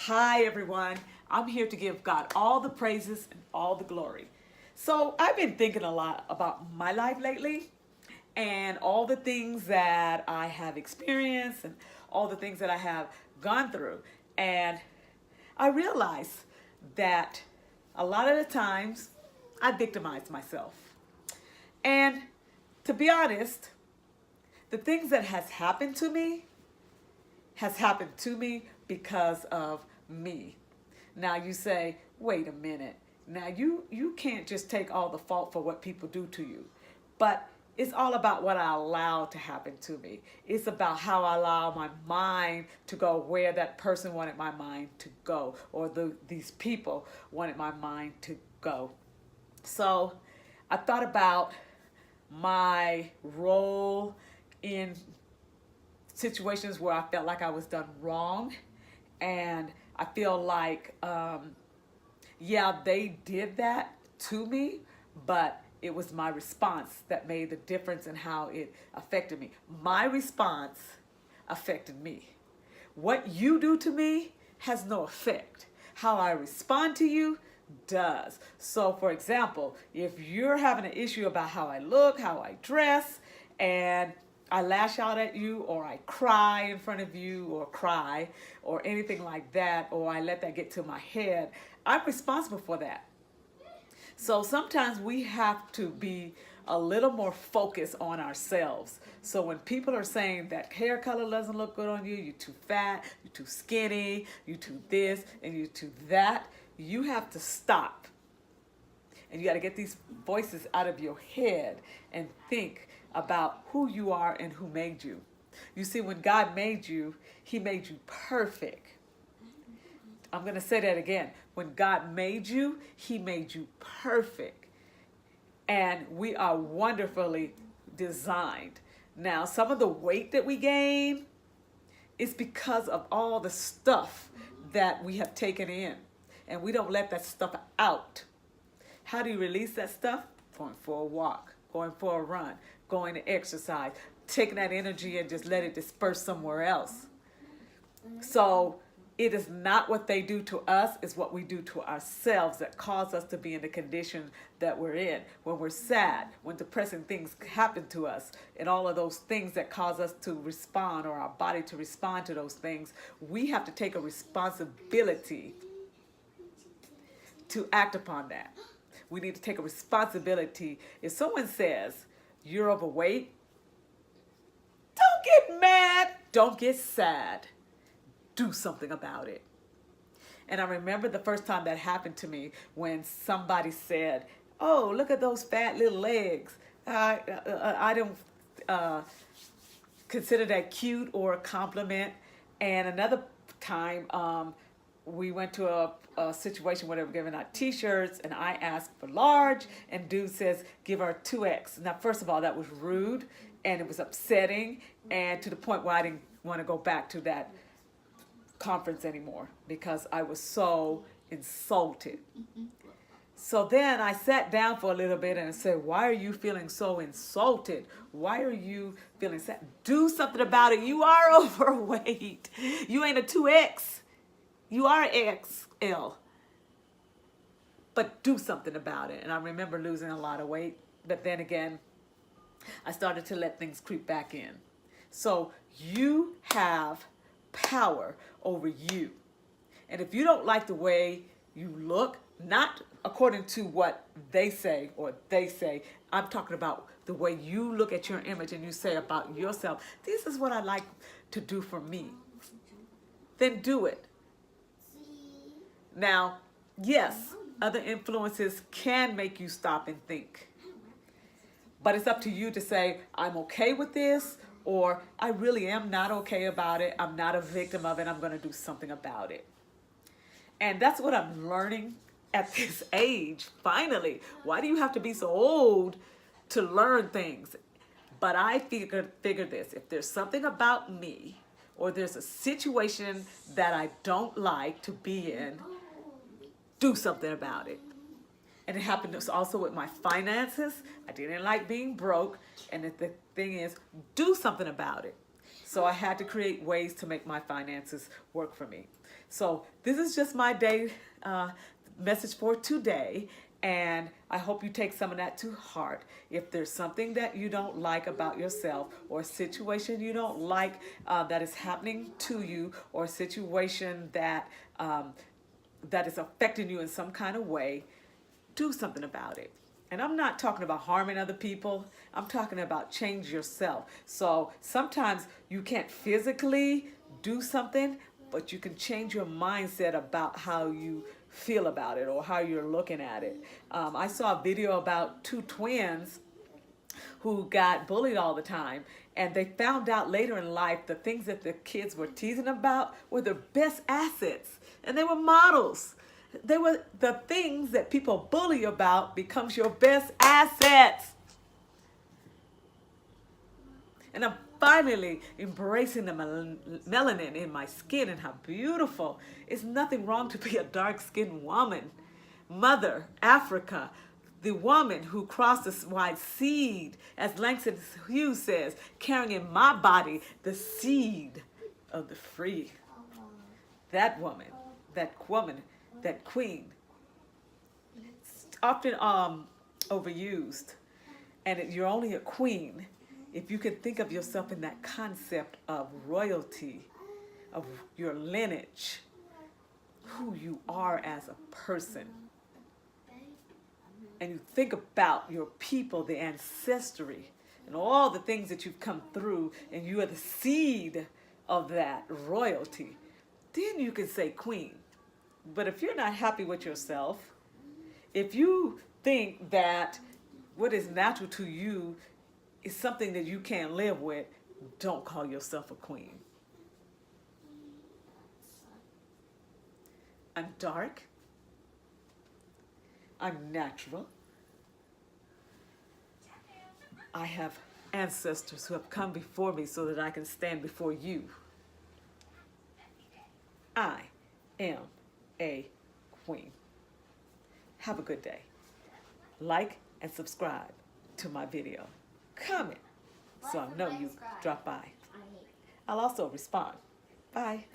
Hi, everyone. I'm here to give God all the praises and all the glory. So, I've been thinking a lot about my life lately and all the things that I have experienced and all the things that I have gone through. And I realized that a lot of the times I victimize myself. And to be honest, the things that has happened to me because of me. Now you say, wait a minute. Now you can't just take all the fault for what people do to you. But it's all about what I allow to happen to me. It's about how I allow my mind to go where that person wanted my mind to go, or these people wanted my mind to go. So I thought about my role in situations where I felt like I was done wrong. And I feel like, yeah, they did that to me, but it was my response that made the difference in how it affected me. My response affected me. What you do to me has no effect. How I respond to you does. So, for example, if you're having an issue about how I look, how I dress, and I lash out at you, or I cry in front of you, or cry, or anything like that, or I let that get to my head, I'm responsible for that. So sometimes we have to be a little more focused on ourselves. So when people are saying that hair color doesn't look good on you, you're too fat, you're too skinny, you're too this, and you're too that, you have to stop. And you got to get these voices out of your head and think about who you are and who made you. You see, when God made you, He made you perfect. I'm going to say that again. When God made you, He made you perfect. And we are wonderfully designed. Now, some of the weight that we gain is because of all the stuff that we have taken in. And we don't let that stuff out. How do you release that stuff? Going for a walk, going for a run, going to exercise, taking that energy and just let it disperse somewhere else. So it is not what they do to us, it's what we do to ourselves that cause us to be in the condition that we're in. When we're sad, when depressing things happen to us, and all of those things that cause us to respond, or our body to respond to those things, we have to take a responsibility to act upon that. We need to take a responsibility. If someone says you're overweight, don't get mad, don't get sad. Do something about it. And I remember the first time that happened to me when somebody said, oh, look at those fat little legs. I don't consider that cute or a compliment. And another time, we went to a situation where they were giving out t-shirts, and I asked for large, and dude says, give her 2X. Now, first of all, that was rude, and it was upsetting, and to the point where I didn't want to go back to that conference anymore because I was so insulted. So then I sat down for a little bit and I said, why are you feeling so insulted? Why are you feeling sad? Do something about it. You are overweight. You ain't a 2X. You are XL. But do something about it. And I remember losing a lot of weight. But then again, I started to let things creep back in. So you have power over you. And if you don't like the way you look, not according to what they say or they say, I'm talking about the way you look at your image and you say about yourself, this is what I like to do for me. Then do it. Now, yes, other influences can make you stop and think. But it's up to you to say, I'm okay with this, or I really am not okay about it. I'm not a victim of it. I'm going to do something about it. And that's what I'm learning at this age, finally. Why do you have to be so old to learn things? But I figured this. If there's something about me, or there's a situation that I don't like to be in, do something about it. And it happened also with my finances. I didn't like being broke. And the thing is, do something about it. So I had to create ways to make my finances work for me. So this is just my day message for today. And I hope you take some of that to heart. If there's something that you don't like about yourself, or a situation you don't like that is happening to you, or a situation that that is affecting you in some kind of way, do something about it. And I'm not talking about harming other people. I'm talking about change yourself. So sometimes you can't physically do something, but you can change your mindset about how you feel about it or how you're looking at it. I saw a video about two twins who got bullied all the time, and they found out later in life the things that the kids were teasing about were their best assets, and they were models. They were the things that people bully about becomes your best assets. And I'm finally embracing the melanin in my skin and how beautiful. It's nothing wrong to be a dark-skinned woman. Mother Africa, the woman who crossed the wide seed, as Langston Hughes says, carrying in my body the seed of the free. That woman, that queen, it's often overused. And you're only a queen if you can think of yourself in that concept of royalty, of your lineage, who you are as a person. And you think about your people, the ancestry, and all the things that you've come through, and you are the seed of that royalty, then you can say queen. But if you're not happy with yourself, if you think that what is natural to you is something that you can't live with, don't call yourself a queen. I'm dark. I'm natural. I have ancestors who have come before me so that I can stand before you. I am a queen. Have a good day. Like and subscribe to my video. Comment so I know you drop by. I'll also respond. Bye.